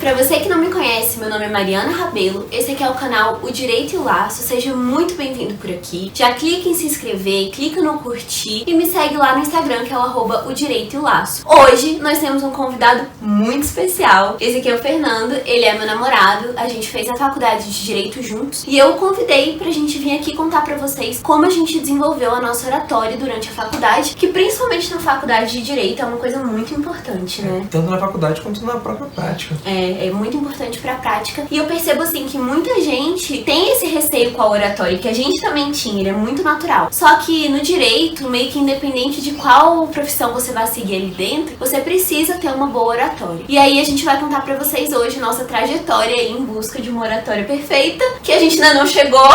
Pra você que não me conhece, meu nome é Mariana Rabelo, esse aqui é o canal O Direito e o Laço, seja muito bem-vindo por aqui. Já clica em se inscrever, clica no curtir e me segue lá no Instagram, que é o @O Direito e o Laço. Hoje nós temos um convidado muito especial. Esse aqui é o Fernando, ele é meu namorado, a gente fez a faculdade de Direito juntos e eu o convidei pra gente vir aqui contar pra vocês como a gente desenvolveu a nossa oratória durante a faculdade, que principalmente na faculdade de Direito é uma coisa muito importante, né? Tanto na faculdade quanto na própria prática. É muito importante pra prática. E eu percebo assim que muita gente tem esse receio com a oratória, que a gente também tinha, ele é muito natural. Só que no direito, meio que independente de qual profissão você vai seguir ali dentro, você precisa ter uma boa oratória. E aí a gente vai contar pra vocês hoje nossa trajetória aí em busca de uma oratória perfeita, que a gente ainda não chegou.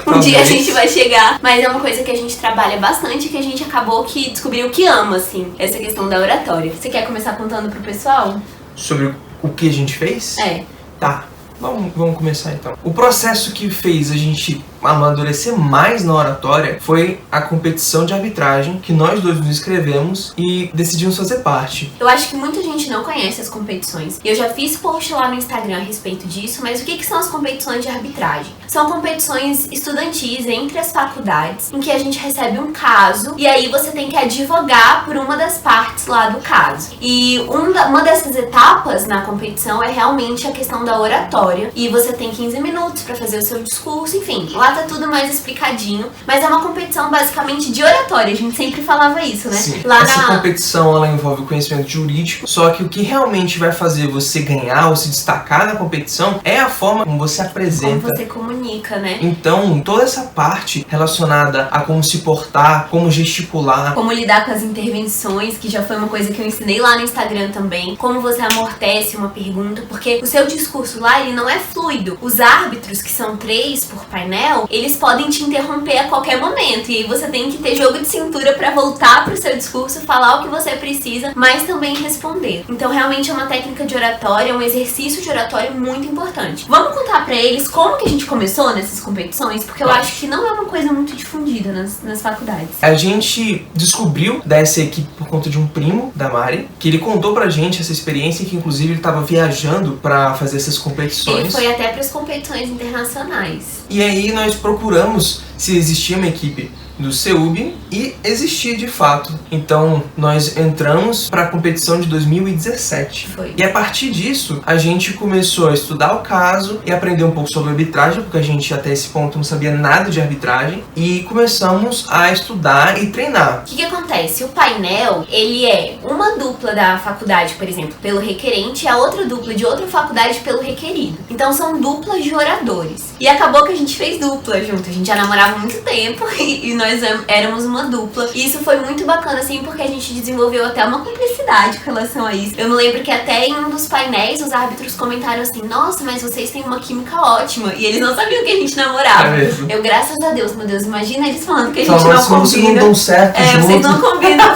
Um dia a gente vai chegar, mas é uma coisa que a gente trabalha bastante, que a gente acabou que descobriu que ama, assim, essa questão da oratória. Você quer começar contando pro pessoal? Sobre o que a gente fez? É. Tá, vamos começar então. O processo que fez a gente amadurecer mais na oratória foi a competição de arbitragem que nós dois nos inscrevemos e decidimos fazer parte. Eu acho que muita gente não conhece as competições. Eu já fiz post lá no Instagram a respeito disso, mas o que são as competições de arbitragem? São competições estudantis entre as faculdades, em que a gente recebe um caso e aí você tem que advogar por uma das partes lá do caso. E uma dessas etapas na competição é realmente a questão da oratória, e você tem 15 minutos para fazer o seu discurso, enfim, lá tá tudo mais explicadinho, mas é uma competição basicamente de oratória, a gente sempre falava isso, né? Sim, essa competição ela envolve o conhecimento jurídico, só que o que realmente vai fazer você ganhar ou se destacar na competição é a forma como você apresenta. Como você comunica, né? Então, toda essa parte relacionada a como se portar, como gesticular, como lidar com as intervenções, que já foi uma coisa que eu ensinei lá no Instagram também, como você amortece uma pergunta, porque o seu discurso lá, ele não é fluido. Os árbitros, que são 3 por painel, eles podem te interromper a qualquer momento, e aí você tem que ter jogo de cintura pra voltar pro seu discurso, falar o que você precisa, mas também responder. Então realmente é uma técnica de oratória, um exercício de oratória muito importante. Vamos contar pra eles como que a gente começou nessas competições, porque eu acho que não é uma coisa muito difundida nas faculdades. A gente descobriu dessa equipe por conta de um primo da Mari, que ele contou pra gente essa experiência, que inclusive ele tava viajando pra fazer essas competições. Ele foi até pras competições internacionais. E aí nós procuramos se existia uma equipe do CEUB e existia de fato. Então nós entramos para a competição de 2017. Foi. E a partir disso a gente começou a estudar o caso e aprender um pouco sobre arbitragem, porque a gente até esse ponto não sabia nada de arbitragem, e começamos a estudar e treinar. O que acontece? O painel, ele é uma dupla da faculdade, por exemplo, pelo requerente, e a outra dupla de outra faculdade pelo requerido. Então são duplas de oradores. E acabou que a gente fez dupla junto. A gente já namorava há muito tempo e nós éramos uma dupla. E isso foi muito bacana, assim, porque a gente desenvolveu até uma cumplicidade com relação a isso. Eu me lembro que até em um dos painéis os árbitros comentaram assim: nossa, mas vocês têm uma química ótima. E eles não sabiam que a gente namorava. É mesmo? Eu, graças a Deus, meu Deus, imagina eles falando que a gente Então, não combina. vocês não dão certo juntos. Vocês não combinam.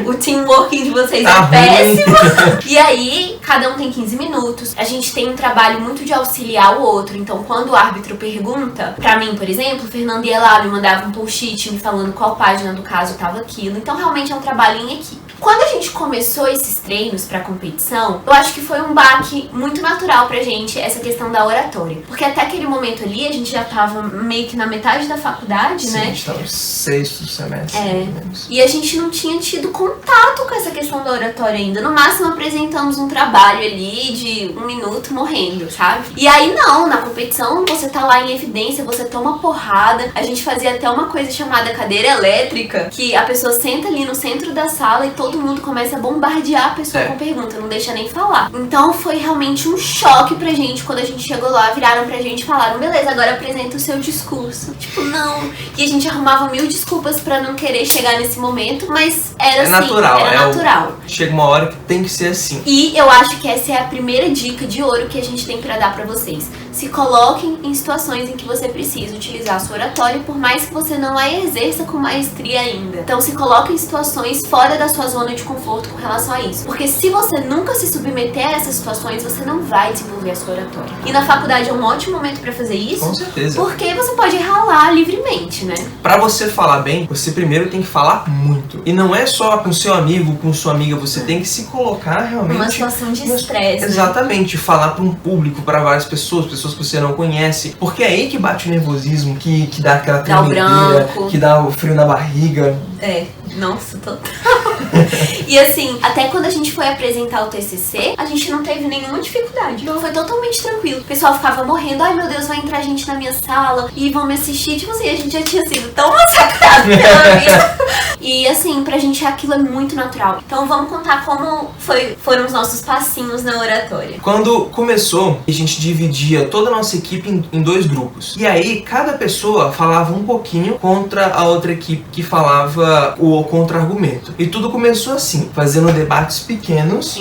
O teamworking de vocês tá é péssimo. E aí, cada um tem 15 minutos. A gente tem um trabalho muito de auxiliar o outro. Então, quando o árbitro pergunta, pra mim, por exemplo, o Fernando ia lá, me mandava um post-it me falando qual página do caso tava aquilo. Então, realmente é um trabalho em equipe. Quando a gente começou esses treinos pra competição, eu acho que foi um baque muito natural pra gente, essa questão da oratória. Porque até aquele momento ali, a gente já tava meio que na metade da faculdade, Sim, né? A gente tava no 6º semestre, mais ou menos. E a gente não tinha tido contato com essa questão da oratória ainda. No máximo apresentamos um trabalho ali de 1 minuto morrendo, sabe? E aí não, na competição você tá lá em evidência, você toma porrada. A gente fazia até uma coisa chamada cadeira elétrica, que a pessoa senta ali no centro da sala e todo mundo começa a bombardear a pessoa com pergunta, não deixa nem falar. Então foi realmente um choque pra gente quando a gente chegou lá, viraram pra gente e falaram: beleza, agora apresenta o seu discurso. Tipo, não. E a gente arrumava 1000 desculpas pra não querer chegar nesse momento, mas era assim, natural, era natural. Chega uma hora que tem que ser assim. E eu acho que essa é a primeira dica de ouro que a gente tem pra dar pra vocês. se coloquem em situações em que você precisa utilizar a sua oratória, por mais que você não a exerça com maestria ainda. Então se coloque em situações fora da sua zona de conforto com relação a isso. Porque se você nunca se submeter a essas situações, você não vai desenvolver a sua oratória. E na faculdade é um ótimo momento pra fazer isso. Com certeza. Porque você pode ralar livremente, né? Pra você falar bem, você primeiro tem que falar muito. E não é só com seu amigo, com sua amiga, você tem que se colocar realmente... Uma situação de estresse, né? Exatamente, falar pra um público, pra várias pessoas que você não conhece. Porque é aí que bate o nervosismo, que dá aquela tremedeira, que dá o frio na barriga. É, nossa, total. E assim, até quando a gente foi apresentar o TCC, a gente não teve nenhuma dificuldade. Então foi totalmente tranquilo. O pessoal ficava morrendo, ai meu Deus, vai entrar gente na minha sala e vão me assistir. Tipo assim, a gente já tinha sido tão massacrado pela vida. E assim, pra gente aquilo é muito natural. Então vamos contar como foram os nossos passinhos na oratória. Quando começou, a gente dividia toda a nossa equipe em 2 grupos. E aí, cada pessoa falava um pouquinho contra a outra equipe que falava o contra-argumento. E tudo começou assim, fazendo debates pequenos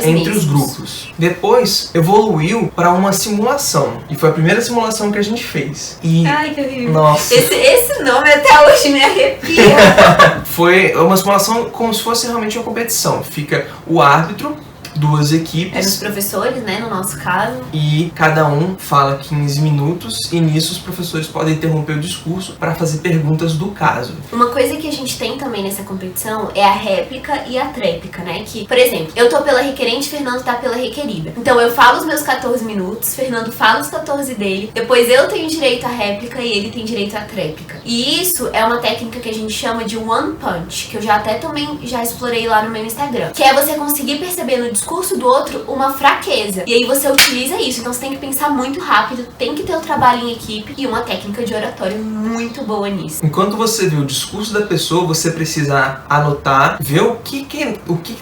entre os grupos. Depois, evoluiu para uma simulação. E foi a primeira simulação que a gente fez. E... ai, que horrível. Nossa. Esse nome até hoje me arrepia. Foi uma simulação como se fosse realmente uma competição. Fica o árbitro, 2 equipes. Eram os professores, né, no nosso caso. E cada um fala 15 minutos e nisso os professores podem interromper o discurso para fazer perguntas do caso. Uma coisa que a gente tem também nessa competição é a réplica e a tréplica, né? Que, por exemplo, eu tô pela requerente, Fernando tá pela requerida. Então eu falo os meus 14 minutos, Fernando fala os 14 dele, depois eu tenho direito à réplica e ele tem direito à tréplica. E isso é uma técnica que a gente chama de one punch, que eu já até também já explorei lá no meu Instagram, que é você conseguir perceber no discurso do outro uma fraqueza. E aí você utiliza isso. Então você tem que pensar muito rápido, tem que ter o trabalho em equipe e uma técnica de oratório muito boa nisso. Enquanto você vê o discurso da pessoa, você precisa anotar, ver o que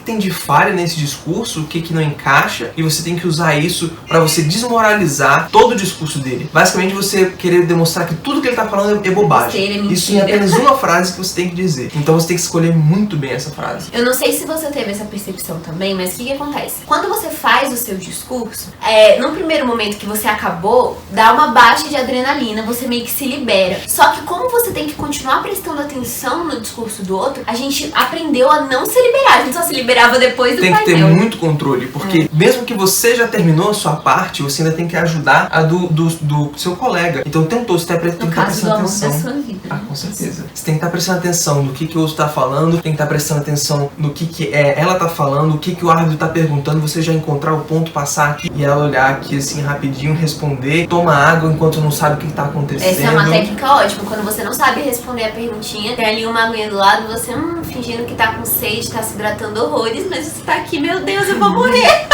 tem de falha nesse discurso, o que não encaixa, e você tem que usar isso para você desmoralizar todo o discurso dele. Basicamente você querer demonstrar que tudo que ele tá falando é bobagem. Isso em apenas uma frase que você tem que dizer. Então você tem que escolher muito bem essa frase. Eu não sei se você teve essa percepção também, mas o que acontece? Quando você faz o seu discurso, no primeiro momento que você acabou, dá uma baixa de adrenalina, você meio que se libera. Só que como você tem que continuar prestando atenção no discurso do outro, a gente aprendeu a não se liberar. A gente só se liberava depois do painel. Tem que ter muito controle, porque mesmo que você já terminou a sua parte, você ainda tem que ajudar a do seu colega. Então o tempo todo você tem que estar prestando atenção. Da sua vida. Ah, com certeza. Você tem que estar prestando atenção no que o outro tá falando, tem que estar prestando atenção no que ela tá falando, o que o árbitro tá perguntando, você já encontrar o ponto, passar aqui e ela olhar aqui assim rapidinho, responder, toma água enquanto não sabe o que tá acontecendo. Essa é uma técnica ótima, quando você não sabe responder a perguntinha, tem ali uma aguinha do lado, você fingindo que tá com sede, tá se hidratando horrores, mas você tá aqui, meu Deus, eu vou morrer.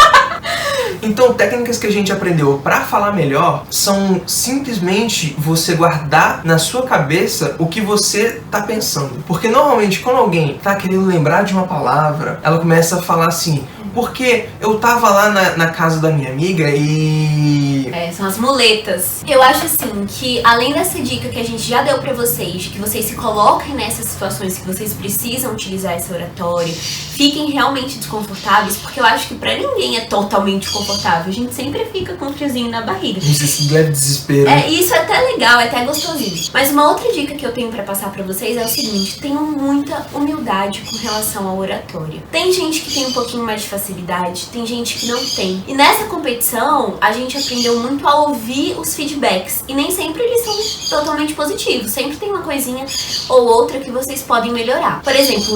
Então, técnicas que a gente aprendeu pra falar melhor são simplesmente você guardar na sua cabeça o que você tá pensando. Porque normalmente quando alguém tá querendo lembrar de uma palavra, ela começa a falar assim: porque eu tava lá na casa da minha amiga e... São as muletas. Eu acho assim que, além dessa dica que a gente já deu pra vocês, de que vocês se coloquem nessas situações que vocês precisam utilizar esse oratório, fiquem realmente desconfortáveis, porque eu acho que pra ninguém é totalmente confortável. A gente sempre fica com um friozinho na barriga. Esse leve desespero. Isso é até legal, é até gostosinho. Mas uma outra dica que eu tenho pra passar pra vocês é o seguinte: tenham muita humildade com relação ao oratório. Tem gente que tem um pouquinho mais de facilidade, tem gente que não tem. E nessa competição, a gente aprendeu muito a ouvir os feedbacks. E nem sempre eles são totalmente positivos. Sempre tem uma coisinha ou outra que vocês podem melhorar. Por exemplo,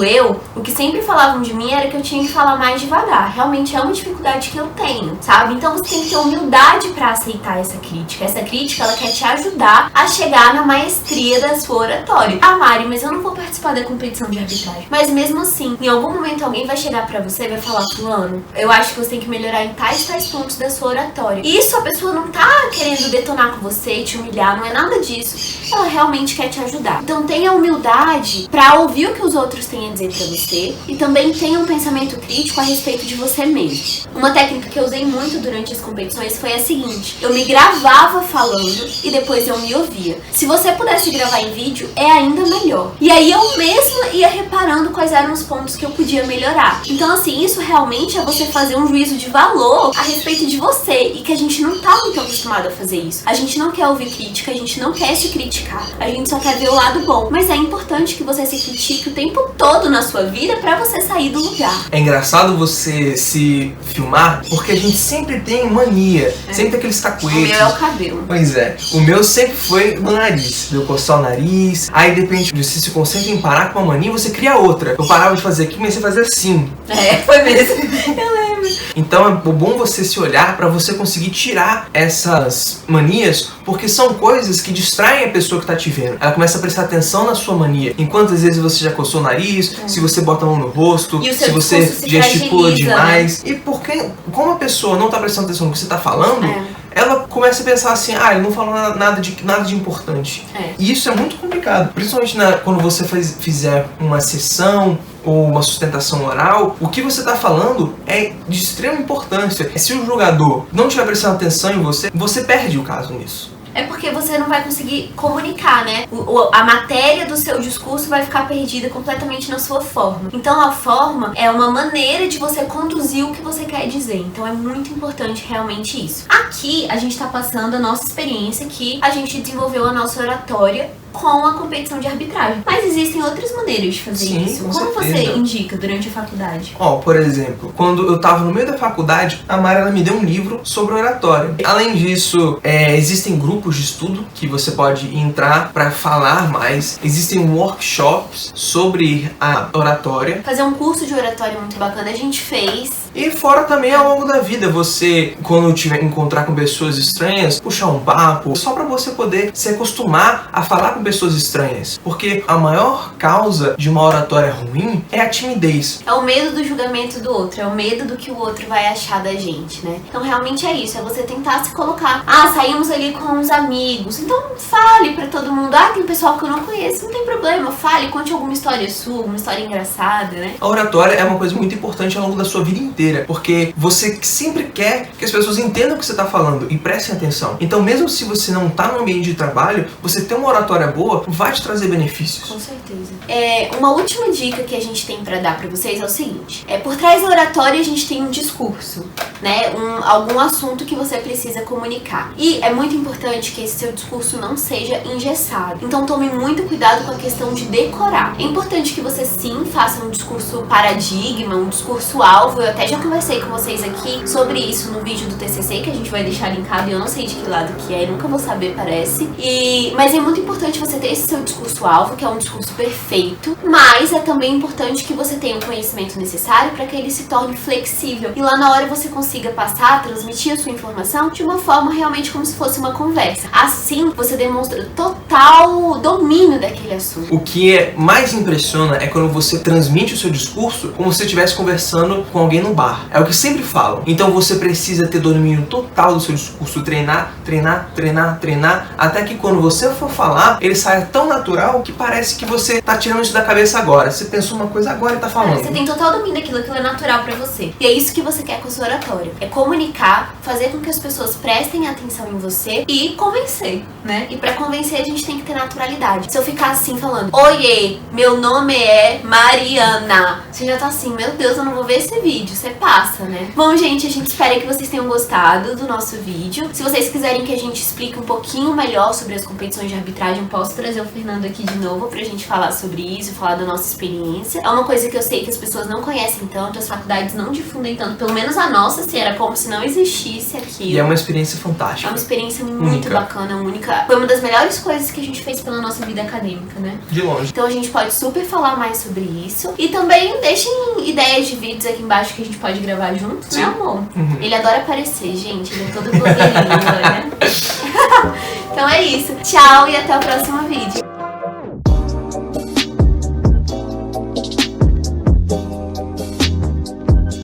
o que sempre falavam de mim era que eu tinha que falar mais devagar. Realmente é uma dificuldade que eu tenho, sabe? Então você tem que ter humildade pra aceitar essa crítica. Essa crítica, ela quer te ajudar a chegar na maestria da sua oratória. Ah, Mari, mas eu não vou participar da competição de arbitragem. Mas mesmo assim, em algum momento alguém vai chegar pra você e vai falar: fulano, eu acho que você tem que melhorar em tais pontos da sua oratória. E isso a pessoa não tá querendo detonar com você, te humilhar, não é nada disso. Ela realmente quer te ajudar. Então tenha humildade pra ouvir o que os outros têm a dizer pra você e também tenha um pensamento crítico a respeito de você mesmo. Uma técnica que eu usei muito durante as competições foi a seguinte: eu me gravava falando e depois eu me ouvia. Se você pudesse gravar em vídeo, é ainda melhor. E aí eu mesma ia reparando quais eram os pontos que eu podia melhorar. Então assim, isso realmente é você fazer um juízo de valor a respeito de você, e que a gente não tá muito acostumado a fazer isso. A gente não quer ouvir crítica, a gente não quer se criticar. A gente só quer ver o lado bom. Mas é importante que você se critique o tempo todo na sua vida pra você sair do lugar. É engraçado você se filmar, porque a gente sempre tem mania, sempre tem aqueles cacuetes. O meu é o cabelo. Pois é, o meu sempre foi no nariz. Eu coçar o nariz, aí de repente você se concentra em parar com uma mania, você cria outra. Eu parava de fazer aqui, comecei a fazer assim. Foi mesmo. Eu lembro. Então é bom você se olhar pra você conseguir tirar essas manias, porque são coisas que distraem a pessoa que tá te vendo. Ela começa a prestar atenção na sua mania. Enquanto às vezes você já coçou o nariz, se você bota a mão no rosto, se você gesticula demais. Né? E porque, como a pessoa não tá prestando atenção no que você tá falando, ela começa a pensar assim, ele não falou nada de importante. E isso é muito complicado. Principalmente quando você fizer uma sessão ou uma sustentação oral, o que você está falando é de extrema importância. Se o jogador não estiver prestando atenção em você, você perde o caso nisso. É porque você não vai conseguir comunicar, né? A matéria do seu discurso vai ficar perdida completamente na sua forma. Então a forma é uma maneira de você conduzir o que você quer dizer. Então é muito importante realmente isso. Aqui a gente tá passando a nossa experiência que a gente desenvolveu a nossa oratória com a competição de arbitragem. Mas existem outras maneiras de fazer isso. Como você indica durante a faculdade? Por exemplo, quando eu tava no meio da faculdade, a Mari ela me deu um livro sobre oratória. Além disso, existem grupos de estudo que você pode entrar para falar mais. Existem workshops sobre a oratória. Fazer um curso de oratória muito bacana a gente fez. E fora também ao longo da vida, você, quando encontrar com pessoas estranhas, puxar um papo, só para você poder se acostumar a falar com pessoas estranhas. Porque a maior causa de uma oratória ruim é a timidez. É o medo do julgamento do outro, é o medo do que o outro vai achar da gente, né? Então realmente é isso, é você tentar se colocar. Saímos ali com os amigos, então fale pra todo mundo. Tem pessoal que eu não conheço, não tem problema, fale, conte alguma história sua, alguma história engraçada, né? A oratória é uma coisa muito importante ao longo da sua vida inteira, porque você sempre quer que as pessoas entendam o que você tá falando e prestem atenção. Então mesmo se você não tá no ambiente de trabalho, você ter uma oratória boa vai te trazer benefícios. Com certeza. Uma última dica que a gente tem pra dar pra vocês é o seguinte: por trás da oratória a gente tem um discurso, né? Algum assunto que você precisa comunicar. E é muito importante que esse seu discurso não seja engessado. Então tome muito cuidado com a questão de decorar. É importante que você sim faça um discurso paradigma, um discurso alvo. Eu até já conversei com vocês aqui sobre isso no vídeo do TCC que a gente vai deixar linkado e eu não sei de que lado que é, nunca vou saber, parece. Mas é muito importante você ter esse seu discurso alvo, que é um discurso perfeito, mas é também importante que você tenha o conhecimento necessário para que ele se torne flexível e lá na hora você consiga passar, transmitir a sua informação de uma forma realmente como se fosse uma conversa. Assim, você demonstra total domínio daquele assunto. O que mais impressiona é quando você transmite o seu discurso como se você estivesse conversando com alguém no bar. É o que sempre falam. Então você precisa ter domínio total do seu discurso, treinar, até que quando você for falar, ele saia tão natural que parece que você tá tirando isso da cabeça agora. Você pensou uma coisa agora e tá falando. Você tem total domínio daquilo, aquilo é natural pra você. E é isso que você quer com a sua oratória. É comunicar, fazer com que as pessoas prestem atenção em você e convencer, né? E pra convencer a gente tem que ter naturalidade. Se eu ficar assim falando, oiê, meu nome é Mariana, você já tá assim, meu Deus, eu não vou ver esse vídeo. Você passa, né? Bom, gente, a gente espera que vocês tenham gostado do nosso vídeo. Se vocês quiserem que a gente explique um pouquinho melhor sobre as competições de arbitragem, posso trazer o Fernando aqui de novo pra gente falar sobre isso, falar da nossa experiência. É uma coisa que eu sei que as pessoas não conhecem tanto, as faculdades não difundem tanto, pelo menos a nossa, assim, era como se não existisse aquilo. E é uma experiência fantástica. É uma experiência muito bacana, única. Foi uma das melhores coisas que a gente fez pela nossa vida acadêmica, né? De longe. Então a gente pode super falar mais sobre isso. E também deixem ideias de vídeos aqui embaixo que a gente pode gravar juntos, né, amor? Ele adora aparecer, gente. Ele é todo blogueirinho agora, né? Então é isso. Tchau e até o próximo vídeo.